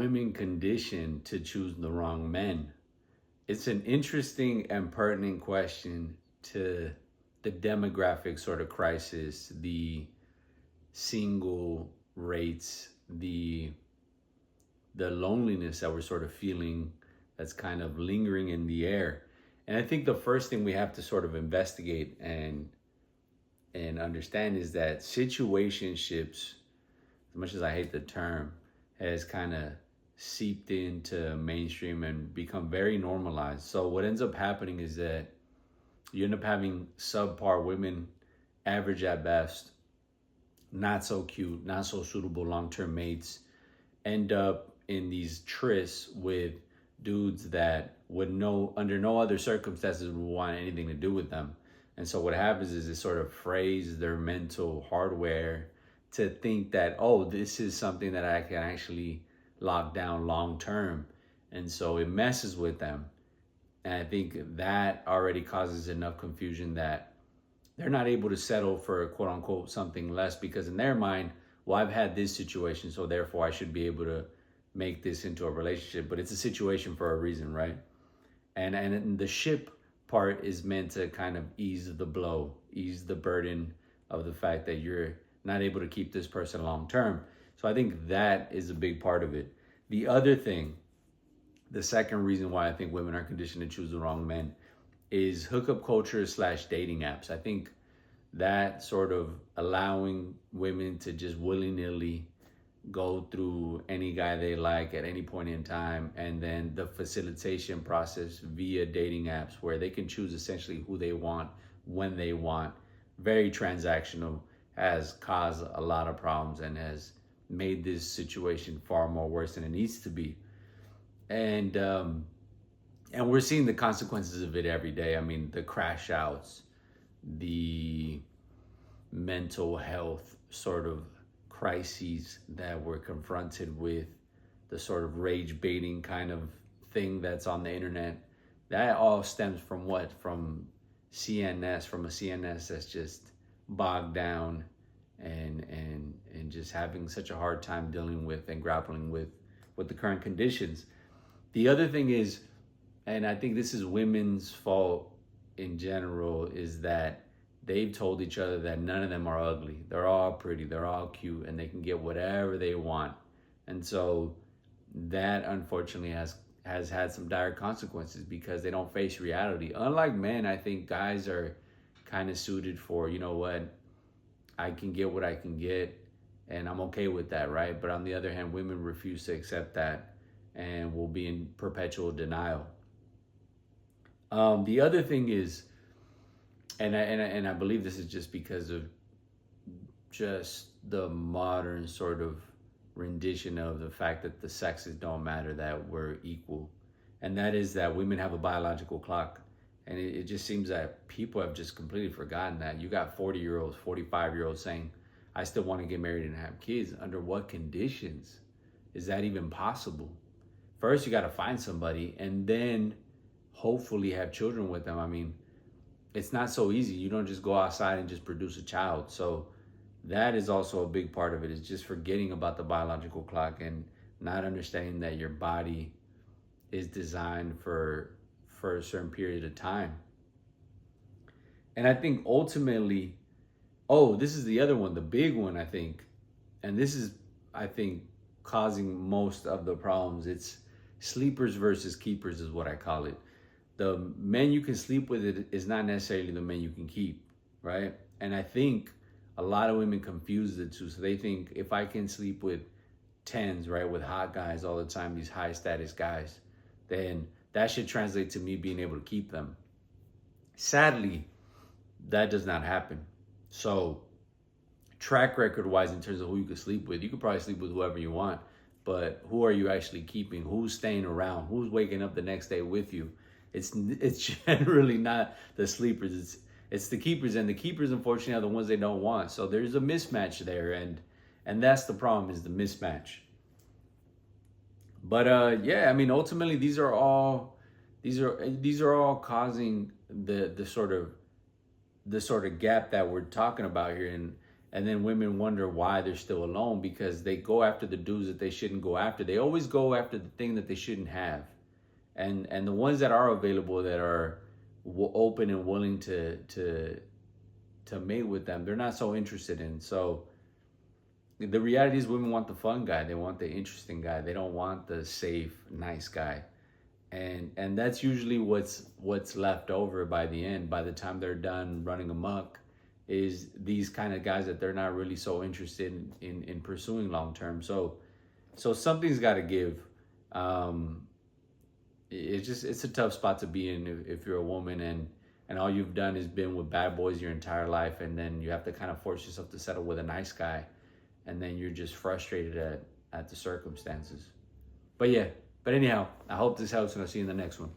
Women conditioned to choose the wrong men? It's an interesting and pertinent question to the demographic sort of crisis, the single rates, the loneliness that we're sort of feeling that's kind of lingering in the air. And I think the first thing we have to sort of investigate and understand is that situationships, as much as I hate the term, has kind of seeped into mainstream and become very normalized. So what ends up happening is that you end up having subpar women, average at best, not so cute, not so suitable long-term mates, end up in these trysts with dudes that would under no other circumstances would want anything to do with them. And so what happens is it sort of frays their mental hardware to think that, oh, this is something that I can actually lock down long term. And so it messes with them. And I think that already causes enough confusion that they're not able to settle for quote unquote something less, because in their mind, well, I've had this situation, so therefore I should be able to make this into a relationship. But it's a situation for a reason, right? And the ship part is meant to kind of ease the blow, ease the burden of the fact that you're not able to keep this person long term. So I think that is a big part of it. The other thing, the second reason why I think women are conditioned to choose the wrong men, is hookup culture / dating apps. I think that sort of allowing women to just willy-nilly go through any guy they like at any point in time, and then the facilitation process via dating apps where they can choose essentially who they want when they want, very transactional, has caused a lot of problems and has made this situation far more worse than it needs to be. And we're seeing the consequences of it every day. I mean, the crash outs, the mental health sort of crises that we're confronted with, the sort of rage baiting kind of thing that's on the internet. That all stems from what? From a CNS that's just bogged down and just having such a hard time dealing with and grappling with the current conditions. The other thing is, and I think this is women's fault in general, is that they've told each other that none of them are ugly. They're all pretty, they're all cute, and they can get whatever they want. And so that unfortunately has had some dire consequences because they don't face reality. Unlike men, I think guys are kind of suited for, you know what, I can get what I can get and I'm okay with that, right? But on the other hand, women refuse to accept that and will be in perpetual denial. The other thing is, and I believe this is just because of just the modern sort of rendition of the fact that the sexes don't matter, that we're equal. And that is that women have a biological clock. And it just seems that people have just completely forgotten that. You got 40-year-olds, 45-year-olds saying, I still want to get married and have kids. Under what conditions is that even possible? First, you got to find somebody and then hopefully have children with them. I mean, it's not so easy. You don't just go outside and just produce a child. So that is also a big part of it, is just forgetting about the biological clock and not understanding that your body is designed for a certain period of time. And I think ultimately, this is the other one, the big one, I think. And this is, I think, causing most of the problems. It's sleepers versus keepers is what I call it. The men you can sleep with is not necessarily the men you can keep, right? And I think a lot of women confuse the two. So they think if I can sleep with tens, right, with hot guys all the time, these high status guys, then that should translate to me being able to keep them. Sadly, that does not happen. So track record wise, in terms of who you could sleep with, you could probably sleep with whoever you want, but who are you actually keeping? Who's staying around? Who's waking up the next day with you? It's generally not the sleepers. It's the keepers, and the keepers, unfortunately, are the ones they don't want. So there's a mismatch there, and that's the problem, is the mismatch. But I mean, ultimately, these are all causing the sort of gap that we're talking about here, And then women wonder why they're still alone, because they go after the dudes that they shouldn't go after. They always go after the thing that they shouldn't have. And the ones that are available, that are open and willing to mate with them, they're not so interested in. So the reality is, women want the fun guy. They want the interesting guy. They don't want the safe, nice guy. And that's usually what's left over by the end, by the time they're done running amok, is these kind of guys that they're not really so interested in pursuing long term. So something's got to give. It's a tough spot to be in if you're a woman, and all you've done is been with bad boys your entire life, and then you have to kind of force yourself to settle with a nice guy, and then you're just frustrated at the circumstances. But anyhow, I hope this helps, and I'll see you in the next one.